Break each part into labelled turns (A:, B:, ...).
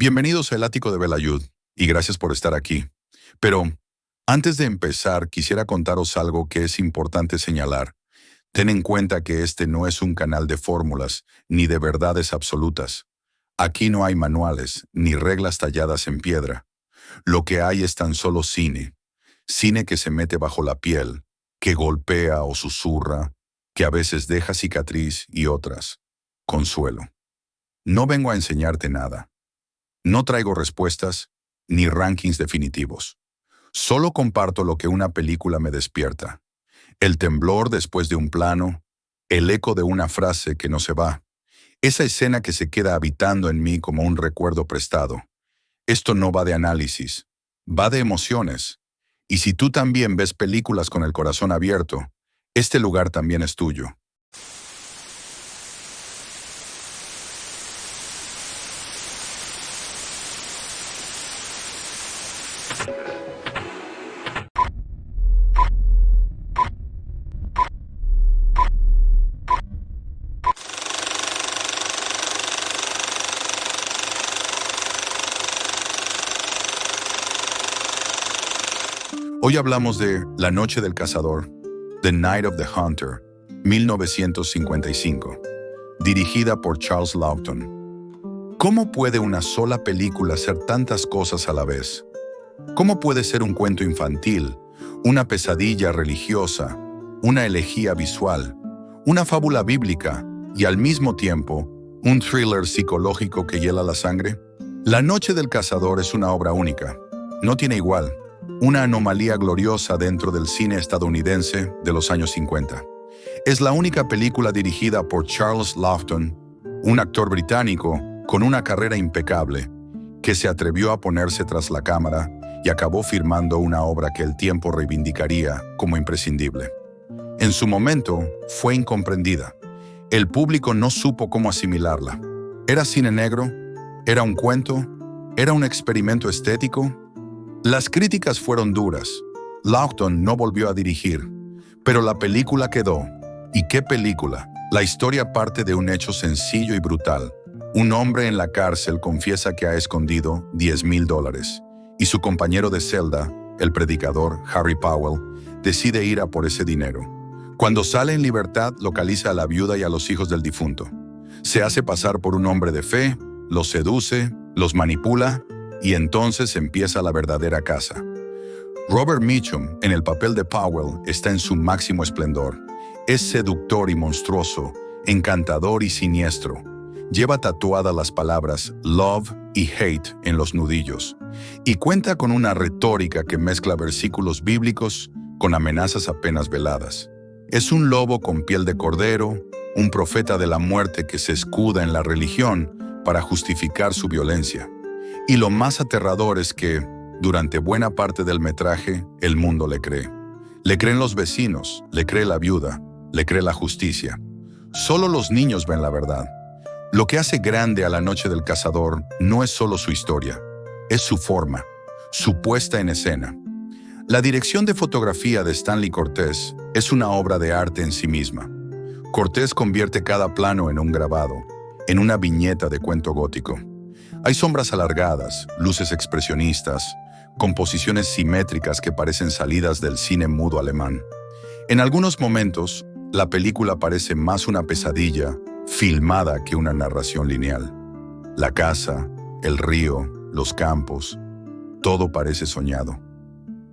A: Bienvenidos al Ático de Belayud y gracias por estar aquí. Pero antes de empezar, quisiera contaros algo que es importante señalar. Ten en cuenta que este no es un canal de fórmulas ni de verdades absolutas. Aquí no hay manuales ni reglas talladas en piedra. Lo que hay es tan solo cine. Cine que se mete bajo la piel, que golpea o susurra, que a veces deja cicatriz y otras, consuelo. No vengo a enseñarte nada. No traigo respuestas ni rankings definitivos. Solo comparto lo que una película me despierta. El temblor después de un plano, el eco de una frase que no se va. Esa escena que se queda habitando en mí como un recuerdo prestado. Esto no va de análisis, va de emociones. Y si tú también ves películas con el corazón abierto, este lugar también es tuyo. Hoy hablamos de La Noche del Cazador, The Night of the Hunter, 1955, dirigida por Charles Laughton. ¿Cómo puede una sola película hacer tantas cosas a la vez? ¿Cómo puede ser un cuento infantil, una pesadilla religiosa, una elegía visual, una fábula bíblica y al mismo tiempo un thriller psicológico que hiela la sangre? La Noche del Cazador es una obra única, no tiene igual. Una anomalía gloriosa dentro del cine estadounidense de los años 50. Es la única película dirigida por Charles Laughton, un actor británico con una carrera impecable, que se atrevió a ponerse tras la cámara y acabó firmando una obra que el tiempo reivindicaría como imprescindible. En su momento, fue incomprendida. El público no supo cómo asimilarla. ¿Era cine negro? ¿Era un cuento? ¿Era un experimento estético? Las críticas fueron duras. Laughton no volvió a dirigir, pero la película quedó. ¿Y qué película? La historia parte de un hecho sencillo y brutal. Un hombre en la cárcel confiesa que ha escondido $10,000 y su compañero de celda, el predicador Harry Powell, decide ir a por ese dinero. Cuando sale en libertad, localiza a la viuda y a los hijos del difunto. Se hace pasar por un hombre de fe, los seduce, los manipula y entonces empieza la verdadera caza. Robert Mitchum, en el papel de Powell, está en su máximo esplendor. Es seductor y monstruoso, encantador y siniestro. Lleva tatuadas las palabras love y hate en los nudillos. Y cuenta con una retórica que mezcla versículos bíblicos con amenazas apenas veladas. Es un lobo con piel de cordero, un profeta de la muerte que se escuda en la religión para justificar su violencia. Y lo más aterrador es que, durante buena parte del metraje, el mundo le cree. Le creen los vecinos, le cree la viuda, le cree la justicia. Solo los niños ven la verdad. Lo que hace grande a La Noche del Cazador no es solo su historia, es su forma, su puesta en escena. La dirección de fotografía de Stanley Cortés es una obra de arte en sí misma. Cortés convierte cada plano en un grabado, en una viñeta de cuento gótico. Hay sombras alargadas, luces expresionistas, composiciones simétricas que parecen salidas del cine mudo alemán. En algunos momentos, la película parece más una pesadilla filmada que una narración lineal. La casa, el río, los campos, todo parece soñado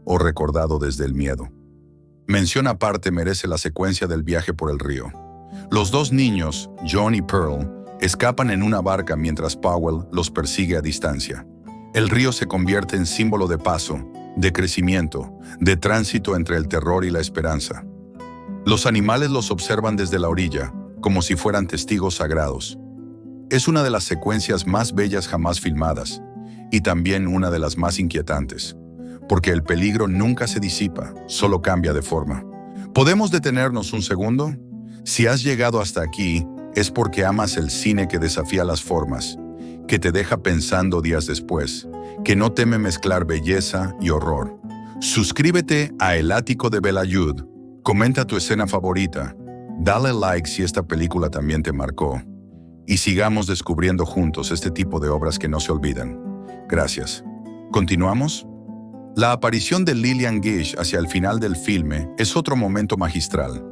A: o recordado desde el miedo. Mención aparte merece la secuencia del viaje por el río. Los dos niños, John y Pearl, escapan en una barca mientras Powell los persigue a distancia. El río se convierte en símbolo de paso, de crecimiento, de tránsito entre el terror y la esperanza. Los animales los observan desde la orilla, como si fueran testigos sagrados. Es una de las secuencias más bellas jamás filmadas, y también una de las más inquietantes, porque el peligro nunca se disipa, solo cambia de forma. ¿Podemos detenernos un segundo? Si has llegado hasta aquí, es porque amas el cine que desafía las formas, que te deja pensando días después, que no teme mezclar belleza y horror. Suscríbete a El Ático de Belayud, comenta tu escena favorita, dale like si esta película también te marcó. y sigamos descubriendo juntos este tipo de obras que no se olvidan. Gracias. ¿Continuamos? La aparición de Lillian Gish hacia el final del filme es otro momento magistral.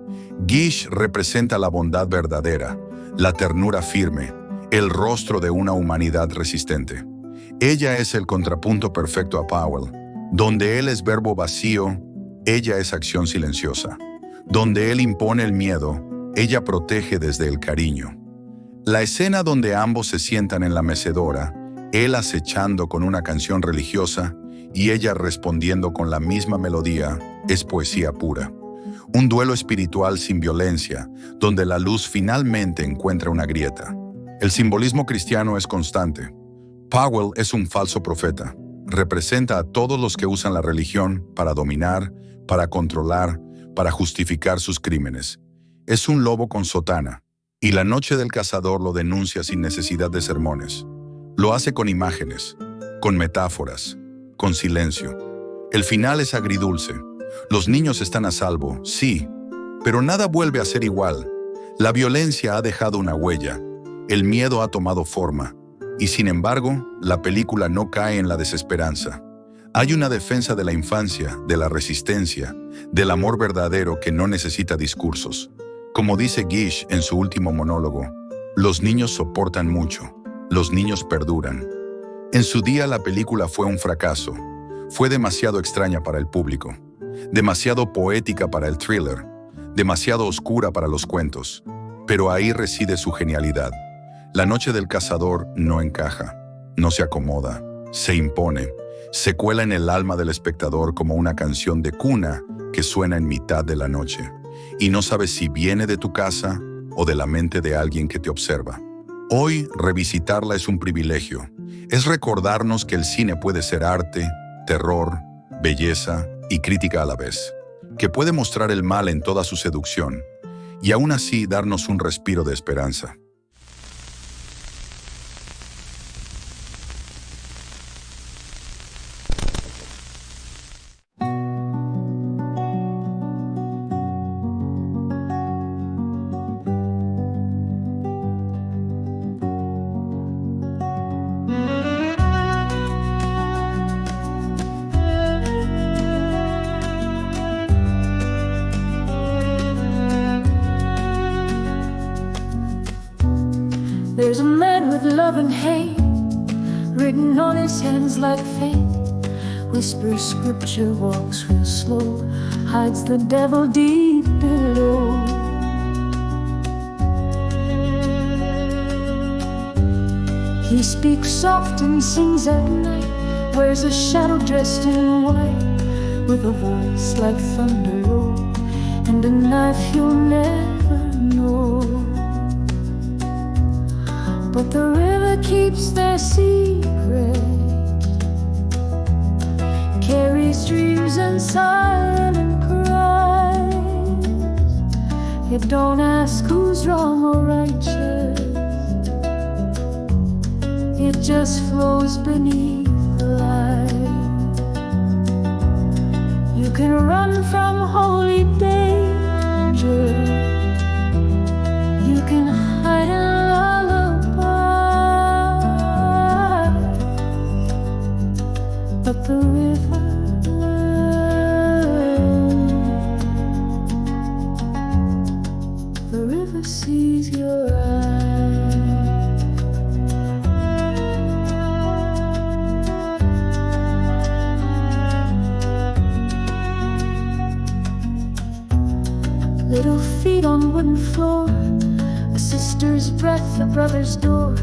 A: Gish representa la bondad verdadera, la ternura firme, el rostro de una humanidad resistente. Ella es el contrapunto perfecto a Powell. Donde él es verbo vacío, ella es acción silenciosa. Donde él impone el miedo, ella protege desde el cariño. La escena donde ambos se sientan en la mecedora, él acechando con una canción religiosa y ella respondiendo con la misma melodía, es poesía pura. Un duelo espiritual sin violencia, donde la luz finalmente encuentra una grieta. El simbolismo cristiano es constante. Powell es un falso profeta. Representa a todos los que usan la religión para dominar, para controlar, para justificar sus crímenes. Es un lobo con sotana, y La Noche del Cazador lo denuncia sin necesidad de sermones. Lo hace con imágenes, con metáforas, con silencio. El final es agridulce. Los niños están a salvo, sí, pero nada vuelve a ser igual. La violencia ha dejado una huella, el miedo ha tomado forma, y sin embargo, la película no cae en la desesperanza. Hay una defensa de la infancia, de la resistencia, del amor verdadero que no necesita discursos. Como dice Gish en su último monólogo, los niños soportan mucho, los niños perduran. En su día la película fue un fracaso. Fue demasiado extraña para el público, demasiado poética para el thriller, demasiado oscura para los cuentos. Pero ahí reside su genialidad. La Noche del Cazador no encaja, no se acomoda, se impone, se cuela en el alma del espectador como una canción de cuna que suena en mitad de la noche, y no sabes si viene de tu casa o de la mente de alguien que te observa. Hoy, revisitarla es un privilegio. Es recordarnos que el cine puede ser arte, terror, belleza y crítica a la vez, que puede mostrar el mal en toda su seducción, y aún así darnos un respiro de esperanza.
B: There's a man with love and hate written on his hands like fate. Whispers scripture, walks real slow, hides the devil deep below. He speaks soft and sings at night, wears a shadow dressed in white, with a voice like thunder, oh, and a knife you'll never know. But the river keeps their secret, carries dreams and silent cries. Yet don't ask who's wrong or righteous, it just flows beneath the light. You can run from holy danger, you can hide in but the river sees your eyes. Little feet on wooden floor, a sister's breath, a brother's door.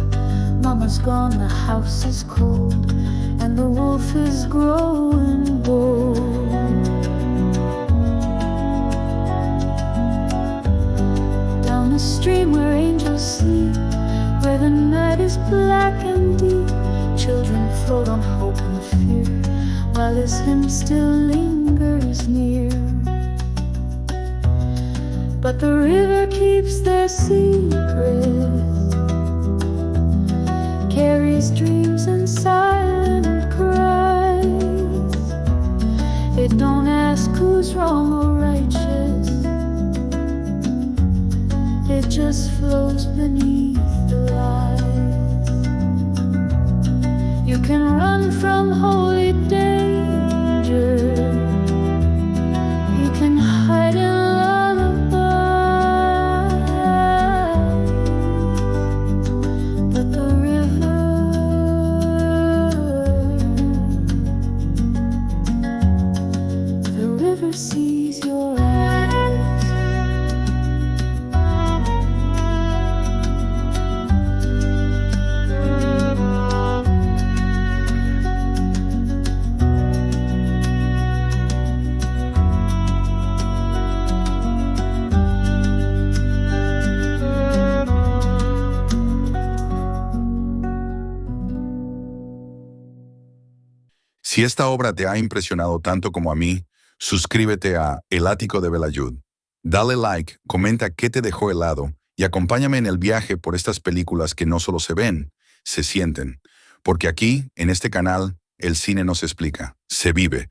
B: Mama's gone, the house is cold, and the wolf is growing bold. Down the stream where angels sleep, where the night is black and deep, children float on hope and fear, while his hymn still lingers near. But the river keeps their secrets, carries dreams and silent cries. It don't ask who's wrong or righteous, it just flows beneath the light. You can run from holy danger. You can hide in lullaby. But the river sees your eyes.
A: Si esta obra te ha impresionado tanto como a mí, suscríbete a El Ático de Belayud. Dale like, comenta qué te dejó helado y acompáñame en el viaje por estas películas que no solo se ven, se sienten. Porque aquí, en este canal, el cine no se explica, se vive.